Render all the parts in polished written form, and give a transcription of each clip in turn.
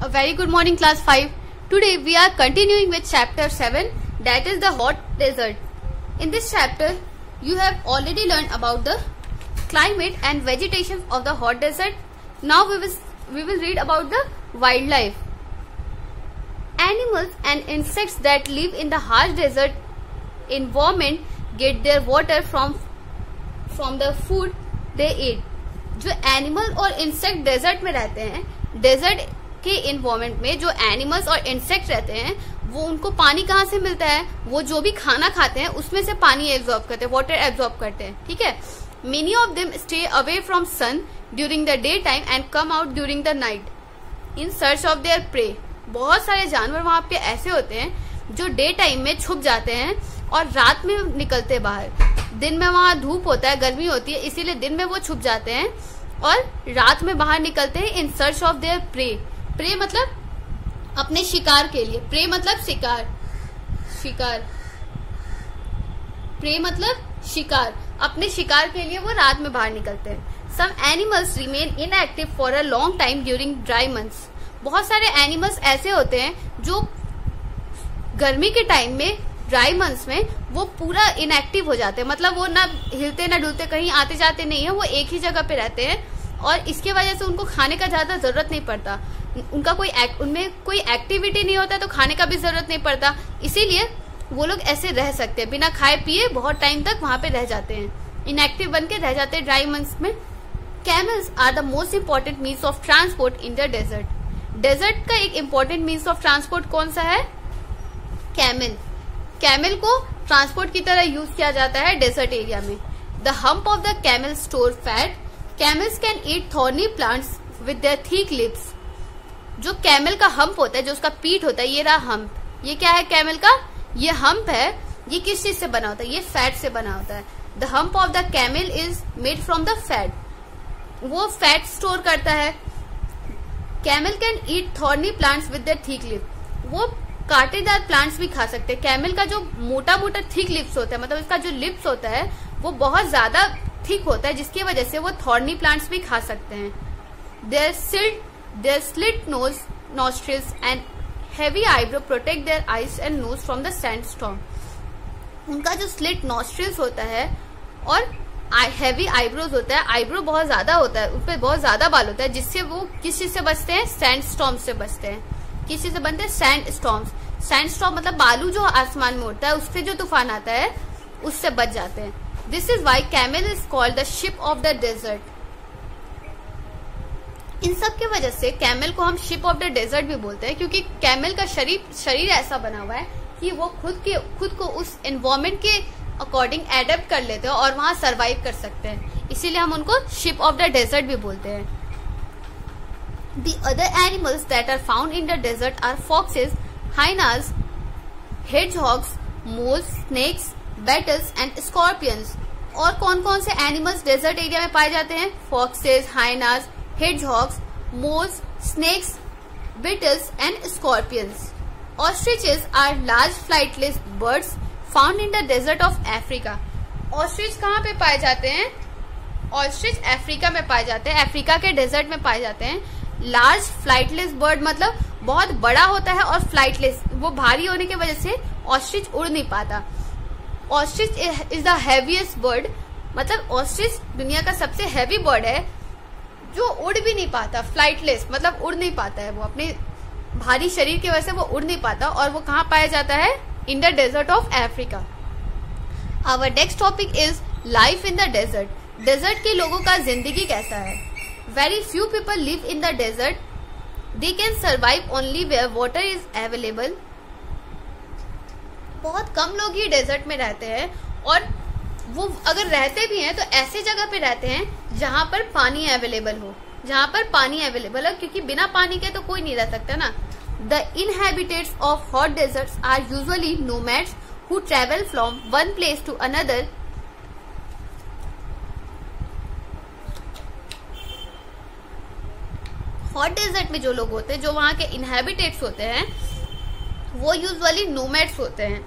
A very good morning class 5. Today we are continuing with chapter 7, that is the hot desert. In this chapter you have already learned about the climate and vegetation of the hot desert. Now we will read about the wildlife. Animals and insects that live in the harsh desert environment get their water from the food they eat. जो animal और insect desert में रहते हैं, desert के environment में जो animals और insect रहते हैं वो उनको पानी कहाँ से मिलता है, वो जो भी खाना खाते हैं उसमें से पानी एब्जॉर्ब करते हैं, वाटर एब्जॉर्ब करते हैं. ठीक है. Many of them stay away from sun during the day time and come out during the night in search of their prey. बहुत सारे जानवर वहां पे ऐसे होते हैं जो डे टाइम में छुप जाते हैं और रात में निकलते बाहर. दिन में वहां धूप होता है, गर्मी होती है, इसीलिए दिन में वो छुप जाते हैं और रात में बाहर निकलते हैं in search of their prey. Prey मतलब अपने शिकार के लिए. प्रे मतलब शिकार. प्रे मतलब शिकार. अपने शिकार के लिए वो रात में बाहर निकलते हैं. Some animals remain inactive for a long time during dry months. बहुत सारे एनिमल्स ऐसे होते हैं जो गर्मी के टाइम में, ड्राई मंथ्स में वो पूरा इनएक्टिव हो जाते हैं. मतलब वो ना हिलते ना डुलते, कहीं आते जाते नहीं है, वो एक ही जगह पे रहते हैं और इसके वजह से उनको खाने का ज्यादा जरूरत नहीं पड़ता. उनका उनमें कोई एक्टिविटी नहीं होता तो खाने का भी जरूरत नहीं पड़ता. इसीलिए वो लोग ऐसे रह सकते हैं, बिना खाए पिए बहुत टाइम तक वहां पे रह जाते हैं, इनएक्टिव बन के रह जाते हैं ड्राई मंथ्स में. Camels are the most important means of transport in the desert. Desert का एक इम्पोर्टेंट मीन्स ऑफ ट्रांसपोर्ट कौन सा है? कैमल. कैमल को ट्रांसपोर्ट की तरह यूज किया जाता है डेजर्ट एरिया में. The hump of the camel store fat. Camels can eat thorny plants with their thick lips. जो कैमल का हम्प होता है, जो उसका पीठ होता है, ये रहा हम्प. ये क्या है कैमल का? ये हम्प है. ये किस चीज से बना होता है? ये फैट से बना होता है. The hump of the camel is made from the fat. वो फैट स्टोर करता है. Camel can eat thorny plants with their thick lip. वो कांटेदार प्लांट्स भी खा सकते हैं. कैमल का जो मोटा मोटा थिक लिप्स होता है, मतलब इसका जो लिप्स होता है वो बहुत ज्यादा थिक होता है, जिसकी वजह से वो थॉर्नी प्लांट्स भी खा सकते हैं. Their slit nose, nostrils and heavy eyebrow protect their eyes and nose from the sandstorm. उनका जो स्लिट नॉस्ट्रिल्स होता है और हैवी आईब्रोज होता है, आईब्रो बहुत ज्यादा होता है, उन पर बहुत ज्यादा बाल होता है, जिससे वो किस चीज से बचते हैं? सैंडस्टॉर्म से बचते हैं. किस चीज से बनते हैं? सैंडस्टॉर्म्स. सैंडस्टॉर्म मतलब बालू जो आसमान में उड़ता है, उससे जो तूफान आता है उससे बच जाते हैं. This is why camel is called the ship of the desert. इन सब की वजह से कैमल को हम शिप ऑफ द डेजर्ट भी बोलते हैं, क्योंकि कैमल का शरीर ऐसा बना हुआ है कि वो खुद को उस एनवायरमेंट के अकॉर्डिंग एडेप्ट कर लेते हैं और वहां सर्वाइव कर सकते हैं. इसीलिए हम उनको शिप ऑफ द डेजर्ट भी बोलते हैं. The other animals that are found in the desert are foxes, hyenas, hedgehogs, moles, snakes, beetles and scorpions. और कौन कौन से एनिमल्स डेजर्ट एरिया में पाए जाते हैं? Foxes, hyenas, hedgehogs, moles, snakes, beetles and scorpions. Ostriches are large flightless birds found in the desert of Africa. Ostrich कहाँ पे पाए जाते हैं? ऑस्ट्रिच अफ्रीका में पाए जाते हैं, अफ्रीका के डेजर्ट में पाए जाते हैं. लार्ज फ्लाइटलेस बर्ड मतलब बहुत बड़ा होता है और फ्लाइटलेस, वो भारी होने की वजह से ऑस्ट्रिच उड़ नहीं पाता. Ostrich is the heaviest bird. मतलब ऑस्ट्रिच दुनिया का सबसे हैवी बर्ड है जो उड़ भी नहीं पाता. फ्लाइटलेस मतलब उड़ नहीं पाता है, वो अपने भारी शरीर की वजह से वो उड़ नहीं पाता. और वो कहाँ पाया जाता है? In the desert of Africa. Our next topic is life in the desert. Desert के लोगों का जिंदगी कैसा है? Very few people live in the desert. They can survive only where water is available. बहुत कम लोग ही डेजर्ट में रहते हैं और वो अगर रहते भी हैं तो ऐसे जगह पे रहते हैं जहां पर पानी अवेलेबल हो, जहां पर पानी अवेलेबल है, क्योंकि बिना पानी के तो कोई नहीं रह सकता ना. The inhabitants of hot deserts are usually nomads who travel from one place to another. Hot desert में जो लोग होते हैं, जो वहां के इनहेबिटेट्स होते हैं, वो यूजुअली नोमैड्स होते हैं.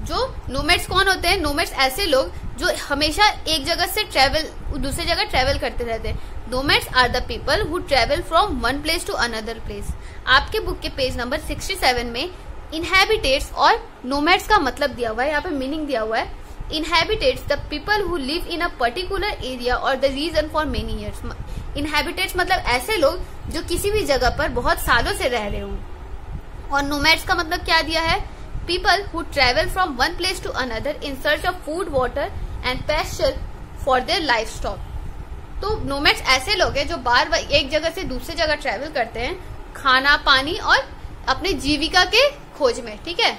जो नोमैड्स कौन होते हैं? नोमैड्स ऐसे लोग जो हमेशा एक जगह से दूसरी जगह ट्रेवल करते रहते हैं. Nomads are the people who travel from one place to another place. आपके बुक के पेज नंबर 67 में इनहैबिटेट्स और नोमैड्स का मतलब दिया हुआ है, यहाँ पे मीनिंग दिया हुआ है। Inhabitants the people who live in a particular area और the reason for many years. Inhabitants मतलब ऐसे लोग जो किसी भी जगह पर बहुत सालों से रह रहे हों। और नोमैड्स का मतलब क्या दिया है? People who travel from one place to another in search of food, water and pasture for their livestock. तो नोमैड्स ऐसे लोग हैं जो बार बार एक जगह से दूसरी जगह ट्रेवल करते हैं खाना, पानी और अपने जीविका के खोज में। ठीक है,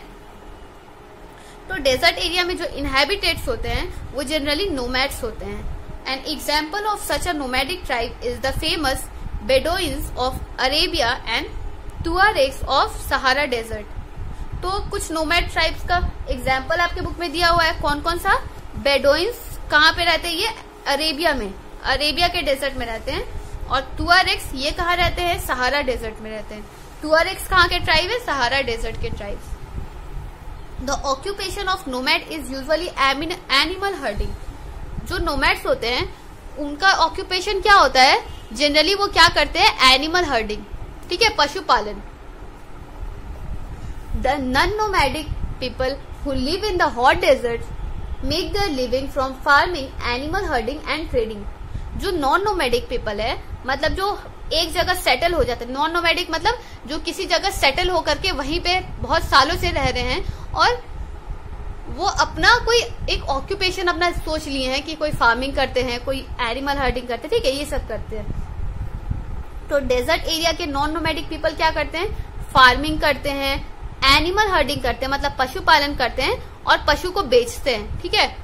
तो डेजर्ट एरिया में जो इनहैबिटेट्स होते हैं वो जनरली नोमैड्स होते हैं। An example of such a nomadic tribe is the famous Bedouins of Arabia and Tuaregs of Sahara desert. तो कुछ नोमैड ट्राइब्स का एग्जाम्पल आपके बुक में दिया हुआ है। कौन कौन सा? बेडोइंस कहाँ पे रहते हैं? ये अरेबिया में, अरेबिया के डेजर्ट में रहते हैं। और तुआरेग्स ये कहाँ रहते हैं? सहारा डेजर्ट में रहते हैं। तुआरेग्स कहाँ के ट्राइब है? सहारा डेजर्ट के tribes. The occupation of nomad is usually animal herding. जो नोमैड्स होते हैं उनका ऑक्यूपेशन क्या होता है? जनरली वो क्या करते हैं? Animal herding. ठीक है, पशुपालन। The non nomadic people who live in the hot desert make their living from farming, animal herding and trading. जो नॉन नोमैडिक पीपल है मतलब जो एक जगह सेटल हो जाते हैं। नॉन नोमैडिक मतलब जो किसी जगह सेटल होकर के वहीं पे बहुत सालों से रह रहे हैं और वो अपना कोई एक ऑक्यूपेशन अपना सोच लिए हैं कि कोई फार्मिंग करते हैं, कोई एनिमल हर्डिंग करते हैं। ठीक है, ये सब करते हैं। तो डेजर्ट एरिया के नॉन नोमैडिक पीपल क्या करते हैं? फार्मिंग करते हैं, एनिमल हर्डिंग करते हैं मतलब पशुपालन करते हैं और पशु को बेचते हैं। ठीक है।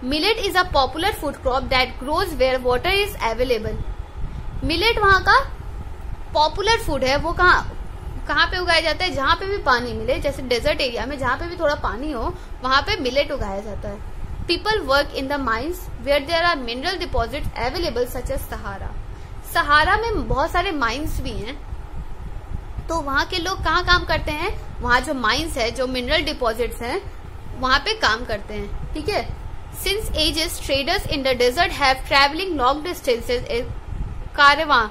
Millet is a popular food crop that grows where water is available. Millet वहां का पॉपुलर फूड है। वो कहाँ पे उगाया जाता है? जहां पे भी पानी मिले, जैसे डेजर्ट एरिया में जहां पे भी थोड़ा पानी हो वहां पे मिलेट उगाया जाता है। People work in the mines where there are mineral deposits available such as Sahara. Sahara में बहुत सारे माइंस भी हैं, तो वहां के लोग कहाँ काम करते हैं? वहां जो माइंस है, जो मिनरल डिपॉजिट्स हैं, वहां पे काम करते हैं। ठीक है। Since ages traders in the desert have travelling long distances caravan.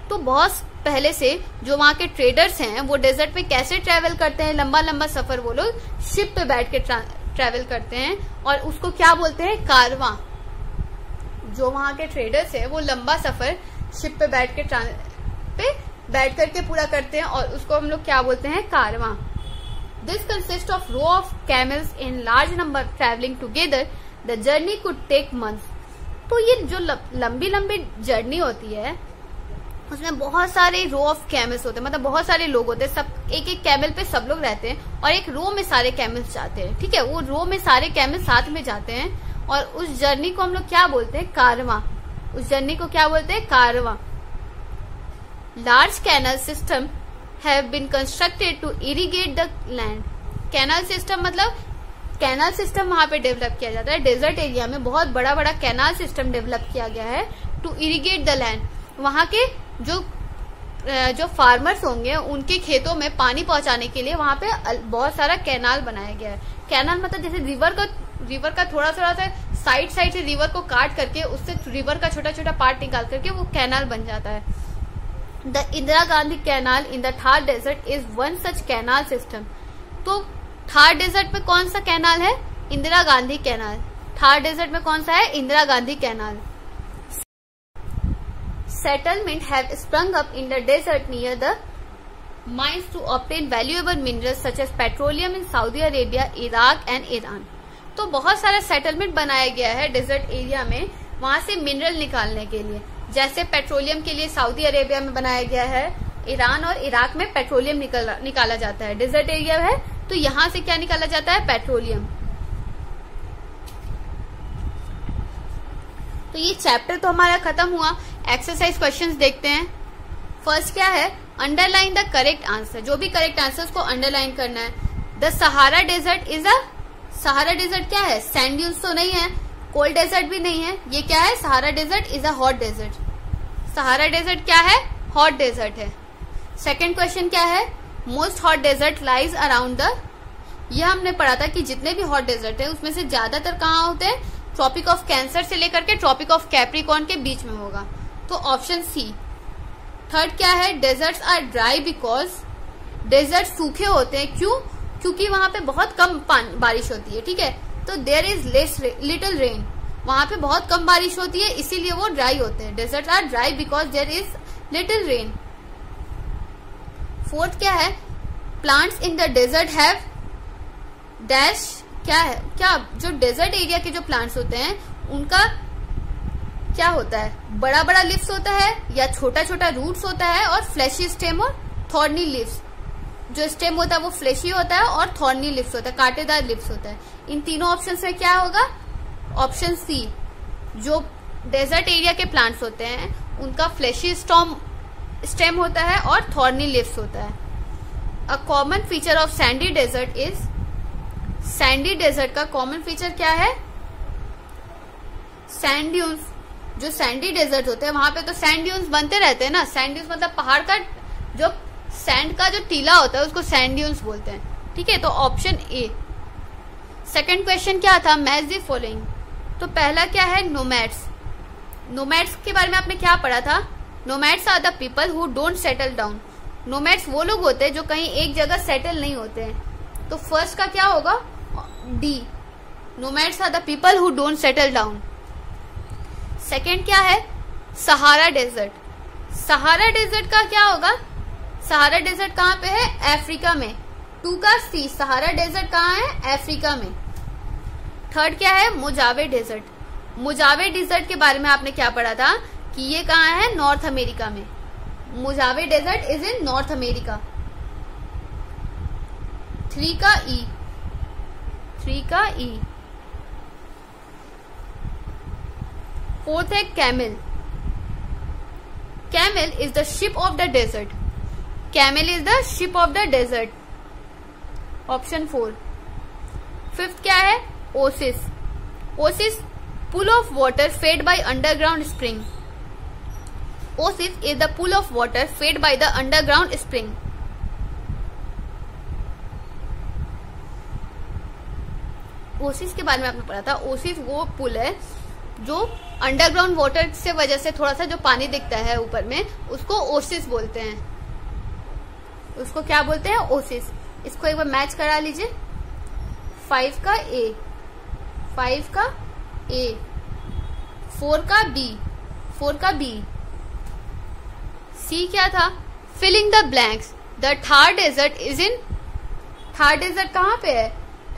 तो बहुत पहले से जो वहां के ट्रेडर्स हैं वो डेजर्ट में कैसे ट्रेवल करते हैं? लंबा लंबा सफर वो लोग शिप पे बैठ के ट्रेवल करते हैं और उसको क्या बोलते हैं? कारवां। जो वहां के ट्रेडर्स हैं वो लंबा सफर शिप पे बैठ करके पूरा करते हैं और उसको हम लोग क्या बोलते हैं? कारवां। This consist of row of camels in large number travelling together. The journey could take months. तो ये जो लंबी लंबी जर्नी होती है उसमें बहुत सारे रो ऑफ कैमल्स होते हैं, मतलब बहुत सारे लोग होते हैं। सब एक एक कैमल पे सब लोग रहते हैं और एक रो में सारे कैमल्स जाते हैं। ठीक है, वो रो में सारे कैमल साथ में जाते हैं और उस जर्नी को हम लोग क्या बोलते हैं? कारवां। उस जर्नी को क्या बोलते हैं? कारवां। Large canal system have been constructed to irrigate the land. Canal system मतलब कैनाल सिस्टम वहां पे डेवलप किया जाता है। डेजर्ट एरिया में बहुत बड़ा बड़ा कैनाल सिस्टम डेवलप किया गया है टू इरिगेट द लैंड। वहां के जो फार्मर्स होंगे उनके खेतों में पानी पहुंचाने के लिए वहां पे बहुत सारा कैनाल बनाया गया है। कैनाल मतलब जैसे रिवर का थोड़ा थोड़ा सा साइड से रिवर को काट करके उससे रिवर का छोटा छोटा पार्ट निकाल करके वो कैनाल बन जाता है। The Indira Gandhi canal in the Thar desert is one such canal system. तो थार डेजर्ट में कौन सा कैनाल है? इंदिरा गांधी कैनाल। थार डेजर्ट में कौन सा है? Indira Gandhi canal. Settlement have sprung up in the desert near the mines to obtain valuable minerals such as petroleum in Saudi Arabia, Iraq and Iran. तो बहुत सारा सेटलमेंट बनाया गया है डेजर्ट एरिया में वहां से मिनरल निकालने के लिए। जैसे पेट्रोलियम के लिए सऊदी अरेबिया में बनाया गया है, ईरान और इराक में पेट्रोलियम निकाला जाता है। डेजर्ट एरिया है तो यहाँ से क्या निकाला जाता है? पेट्रोलियम। तो ये चैप्टर तो हमारा खत्म हुआ। एक्सरसाइज क्वेश्चंस देखते हैं। फर्स्ट क्या है? Underline the correct answer. जो भी करेक्ट आंसर को अंडरलाइन करना है। The Sahara desert is a, Sahara desert क्या है? सैंड ड्यून्स तो नहीं है, कोल्ड डेजर्ट भी नहीं है। ये क्या है? Sahara desert is a hot desert. Sahara desert क्या है? हॉट डेजर्ट है। सेकेंड क्वेश्चन क्या है? Most hot desert lies around the, यह हमने पढ़ा था कि जितने भी हॉट डेजर्ट है उसमें से ज्यादातर कहाँ होते हैं? ट्रॉपिक ऑफ कैंसर से लेकर के ट्रॉपिक ऑफ कैप्रिकॉर्न के बीच में होगा, तो ऑप्शन सी। थर्ड क्या है, deserts are dry because, desert सूखे होते हैं, क्यों? क्योंकि वहां पे बहुत कम बारिश होती है, ठीक है, तो देयर इज लिटिल रेन, वहां पे बहुत कम बारिश होती है इसीलिए वो ड्राई होते हैं। Desert are dry because there is little rain. Fourth क्या है, plants in the desert have dash, क्या है, क्या जो डेजर्ट एरिया के जो प्लांट्स होते हैं उनका क्या होता है, बड़ा बड़ा लिव्स होता है या छोटा छोटा रूट्स होता है और फ्लैशी स्टेम और थॉर्नी लिव्स। जो स्टेम होता है वो फ्लैशी होता है और थॉर्नी लिव्स होता है, कांटेदार लिव्स होता है। इन तीनों ऑप्शन में क्या होगा, ऑप्शन सी। जो डेजर्ट एरिया के प्लांट्स होते हैं उनका फ्लैशी स्टेम होता है और थॉर्नी लिव्स होता है। A common feature of sandy desert is, sandy desert का कॉमन फीचर क्या है, सैंड ड्यून्स। जो सैंडी डेजर्ट होते हैं वहां पे तो सैंड ड्यून्स बनते रहते हैं ना, सैंड ड्यून्स मतलब पहाड़ का जो सैंड का जो टीला होता है उसको सैंड ड्यून्स बोलते हैं, ठीक है, तो ऑप्शन ए। सेकंड क्वेश्चन क्या था, मैच द फॉलोइंग, तो पहला क्या है, नोमैड्स। नोमैड्स के बारे में आपने क्या पढ़ा था, nomads are the people who don't settle down. Nomads वो लोग होते हैं जो कहीं एक जगह सेटल नहीं होते हैं, तो फर्स्ट का क्या होगा, D, nomads are the people who don't settle down. Second क्या है, सहारा डेजर्ट। सहारा डेजर्ट का क्या होगा, सहारा डेजर्ट कहाँ पे है, अफ्रीका में। टू का सी, सहारा डेजर्ट कहाँ है, अफ्रीका में। थर्ड क्या है, मोजावे डेजर्ट। मोजावे डेजर्ट के बारे में आपने क्या पढ़ा था कि ये कहाँ है, नॉर्थ अमेरिका में। Mojave desert is in North America. Three का ई, थ्री का ई। फोर्थ है camel. Camel is the ship of the desert. Camel is the ship of the desert, option 4। Fifth क्या है, oasis. Oasis pool of water fed by underground spring. Oasis is the pool of water fed by the underground spring. Oasis के बारे में आपने पढ़ा था, Oasis वो पुल है जो अंडरग्राउंड वाटर से वजह से थोड़ा सा जो पानी दिखता है ऊपर में उसको ओसिस बोलते हैं। उसको क्या बोलते हैं, ओसिस। इसको एक बार मैच करा लीजिए, 5 का ए, 5 का ए, 4 का बी, 4 का बी। सी क्या था, filling the blanks. The Thar desert is in, Thar desert कहाँ पे है,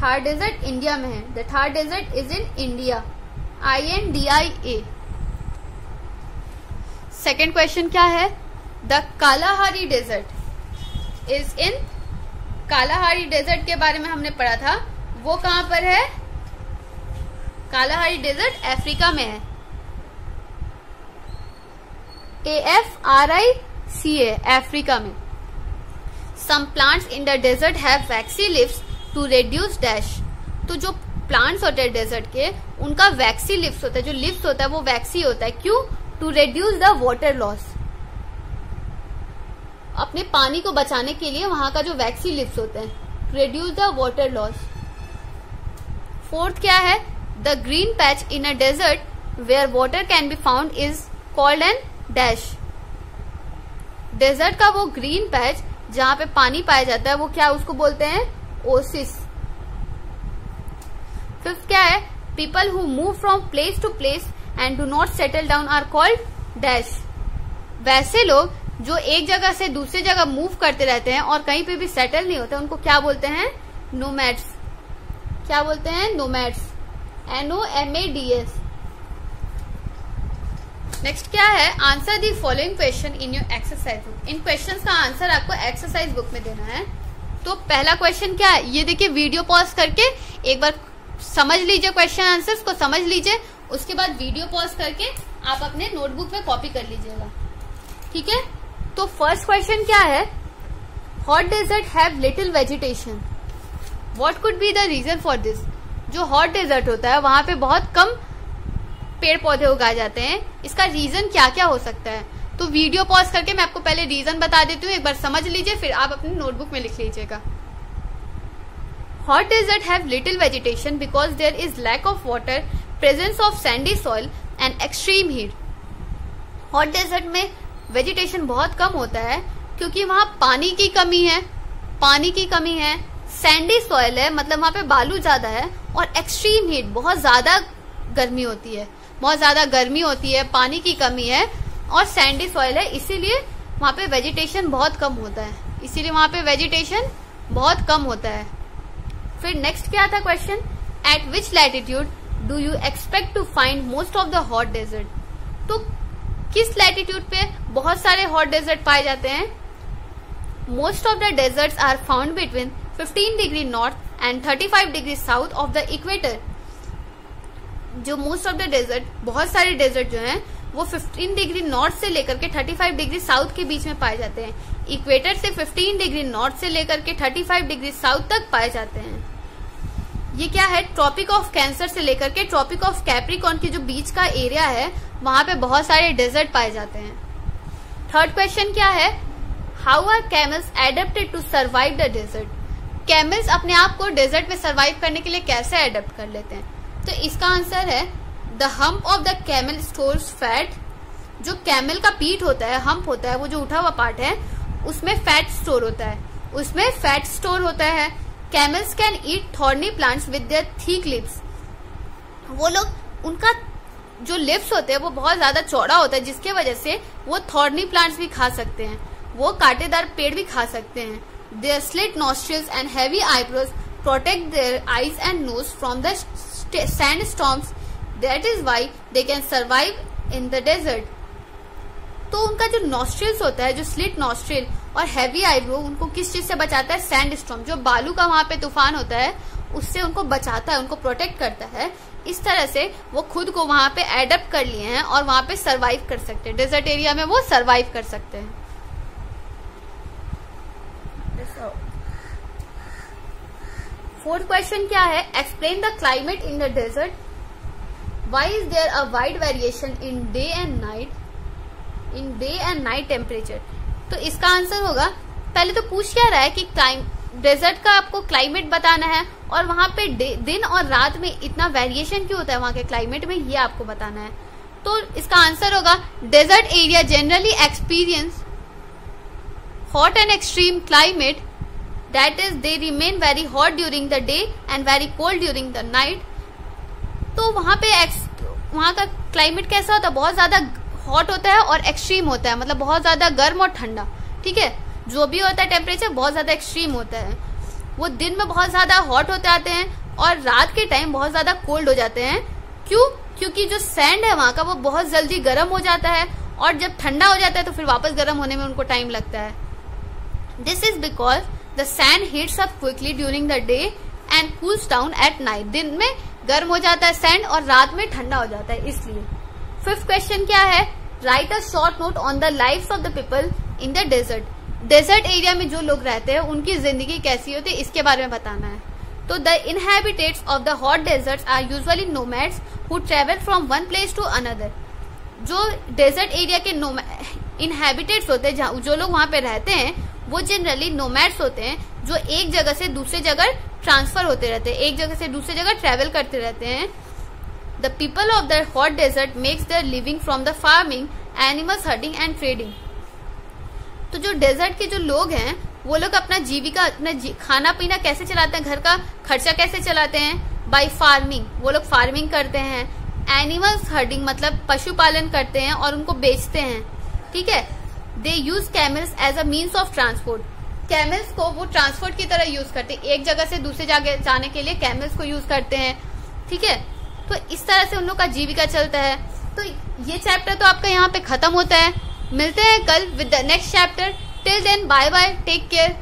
थार डेजर्ट इंडिया में है। The Thar desert is in India, INDIA। Second question क्या है, the Kalahari desert is in, Kalahari desert के बारे में हमने पढ़ा था, वो कहां पर है, कालाहारी डेजर्ट अफ्रीका में है, AFRICA, अफ्रीका में। Some plants in the desert have waxy leaves to reduce dash. तो जो प्लांट्स होते हैं डेजर्ट के उनका वैक्सी लिव्स होता है, जो लिव्स होता है वो वैक्सी होता है, क्यों, to reduce the water loss. अपने पानी को बचाने के लिए वहां का जो वैक्सी लिव्स होते हैं, reduce the water loss. Fourth क्या है, the green patch in a desert where water can be found is called an dash. Desert का वो ग्रीन पैच जहां पे पानी पाया जाता है वो क्या, उसको बोलते हैं ओसिस। फिफ्थ क्या है, people who move from place to place and do not settle down are called dash. वैसे लोग जो एक जगह से दूसरी जगह मूव करते रहते हैं और कहीं पे भी सेटल नहीं होते उनको क्या बोलते हैं, नोमैड्स। क्या बोलते हैं, नोमैड्स, NOMADS। नेक्स्ट क्या है, answer the following question in your exercise book. In questions का आंसर आपको एक्सरसाइज बुक में देना है। तो पहला क्वेश्चन क्या है, ये देखिए, वीडियो पॉज करके एक बार समझ लीजिए, क्वेश्चन आंसर्स को समझ लीजिए, उसके बाद वीडियो पॉज करके आप अपने नोटबुक में कॉपी कर लीजिएगा, ठीक है। तो फर्स्ट क्वेश्चन क्या है, hot desert have little vegetation, what could be the reason for this. जो हॉट डेजर्ट होता है वहां पे बहुत कम पेड़ पौधे उगाए जाते हैं, इसका रीजन क्या क्या हो सकता है। तो वीडियो पॉज करके मैं आपको पहले रीजन बता देती हूँ, एक बार समझ लीजिए, फिर आप अपनी नोटबुक में लिख लीजिएगा। Hot desert have little vegetation because there is lack of water presence of sandy soil and extreme heat. Hot desert में वेजिटेशन बहुत कम होता है क्योंकि वहां पानी की कमी है, सैंडी सॉइल है मतलब वहां पे बालू ज्यादा है, और एक्सट्रीम हीट बहुत ज्यादा गर्मी होती है, पानी की कमी है और सैंडी सॉइल है, इसीलिए वहां पे वेजिटेशन बहुत कम होता है। फिर नेक्स्ट क्या था question, at which latitude do you expect to find most of the hot desert. तो किस लैटिट्यूड पे बहुत सारे हॉट डेजर्ट पाए जाते हैं? Most of the deserts are found between 15 degree north and 35 degree south of the equator. जो most of the desert, बहुत सारे डेजर्ट जो हैं वो 15 डिग्री नॉर्थ से लेकर के 35 डिग्री साउथ के बीच में पाए जाते हैं। इक्वेटर से 15 डिग्री नॉर्थ से लेकर के 35 डिग्री साउथ तक पाए जाते हैं। ये क्या है, ट्रॉपिक ऑफ कैंसर से लेकर के ट्रॉपिक ऑफ कैप्रिकॉर्न की जो बीच का एरिया है वहां पे बहुत सारे डेजर्ट पाए जाते हैं। थर्ड क्वेश्चन क्या है, how are camels adapted to survive the desert. Camels अपने आप को डेजर्ट में सर्वाइव करने के लिए कैसे एडेप्ट कर लेते हैं? तो इसका आंसर है the hump of the camel stores fat. जो कैमल का पीठ होता है, हम्प होता है, वो जो उठा हुआ पार्ट है उसमें फैट स्टोर होता है, camels can eat thorny plants with their thick lips. वो लोग, उनका जो लिप्स होते हैं वो बहुत ज्यादा चौड़ा होता है जिसके वजह से वो थॉर्नी प्लांट्स भी खा सकते हैं, वो कांटेदार पेड़ भी खा सकते हैं। Their slit nostrils and heavy eyebrows protect their eyes and nose from the sandstorms, that is why they can survive in the desert. तो उनका जो नॉस्ट्रिल्स होता है, जो स्लिट नॉस्ट्रिल और हैवी आईब्रो, उनको किस चीज से बचाता है? सैंडस्टॉर्म, जो बालू का वहां पे तूफान होता है उससे उनको बचाता है, उनको प्रोटेक्ट करता है। इस तरह से वो खुद को वहां पे एडप्ट कर लिए हैं और वहां पे सर्वाइव कर सकते हैं, डेजर्ट एरिया में वो सर्वाइव कर सकते हैं। फोर्थ क्वेश्चन क्या है, explain the climate in the desert. Why is there a wide variation in day and night temperature. तो इसका आंसर होगा, पहले तो पूछ क्या रहा है कि डेजर्ट का आपको क्लाइमेट बताना है और वहां पे दिन और रात में इतना वेरिएशन क्यों होता है वहां के क्लाइमेट में, ये आपको बताना है। तो इसका आंसर होगा, desert area generally experience hot and extreme climate, that is they remain very hot during the day and very cold during the night. तो वहां का क्लाइमेट कैसा होता है, बहुत ज्यादा हॉट होता है और एक्सट्रीम होता है, मतलब बहुत ज्यादा गर्म और ठंडा, ठीक है। जो भी होता है टेम्परेचर बहुत ज्यादा एक्सट्रीम होता है। वो दिन में बहुत ज्यादा हॉट होते आते हैं और रात के टाइम बहुत ज्यादा कोल्ड हो जाते हैं। क्यों? क्योंकि जो सैंड है वहां का वो बहुत जल्दी गर्म हो जाता है और जब ठंडा हो जाता है तो फिर वापस गर्म होने में उनको टाइम लगता है। This is because the sand heats up quickly during the day and cools down at night. दिन में गर्म हो जाता है सैंड और रात में ठंडा हो जाता है, इसलिए। फिफ्थ क्वेश्चन क्या है, write a short note on the life's of the people in the desert. Desert area में जो लोग रहते हैं उनकी जिंदगी कैसी होती है इसके बारे में बताना है। तो the inhabitants of the hot deserts are usually nomads who travel from one place to another. जो डेजर्ट एरिया के इनहेबिटेट्स होते हैं, जो लोग वहां पे रहते हैं, वो जनरली नोमैड्स होते हैं जो एक जगह से दूसरी जगह ट्रांसफर होते रहते हैं, एक जगह से दूसरी जगह ट्रेवल करते रहते हैं। The people of the hot desert makes their living from the farming, animals herding and trading. तो जो डेजर्ट के जो लोग हैं वो लोग अपना जीविका, अपना खाना पीना कैसे चलाते हैं, घर का खर्चा कैसे चलाते हैं? बाय फार्मिंग, वो लोग फार्मिंग करते हैं। एनिमल्स हर्टिंग मतलब पशुपालन करते हैं और उनको बेचते हैं, ठीक है। They use camels as a means of transport. Camels को वो ट्रांसपोर्ट की तरह यूज करते हैं, एक जगह से दूसरी जगह जाने के लिए कैमल्स को यूज करते हैं, ठीक है। तो इस तरह से उन लोग का जीविका चलता है। तो ये चैप्टर तो आपका यहाँ पे खत्म होता है। मिलते हैं कल with the next chapter. Till then bye bye, take care.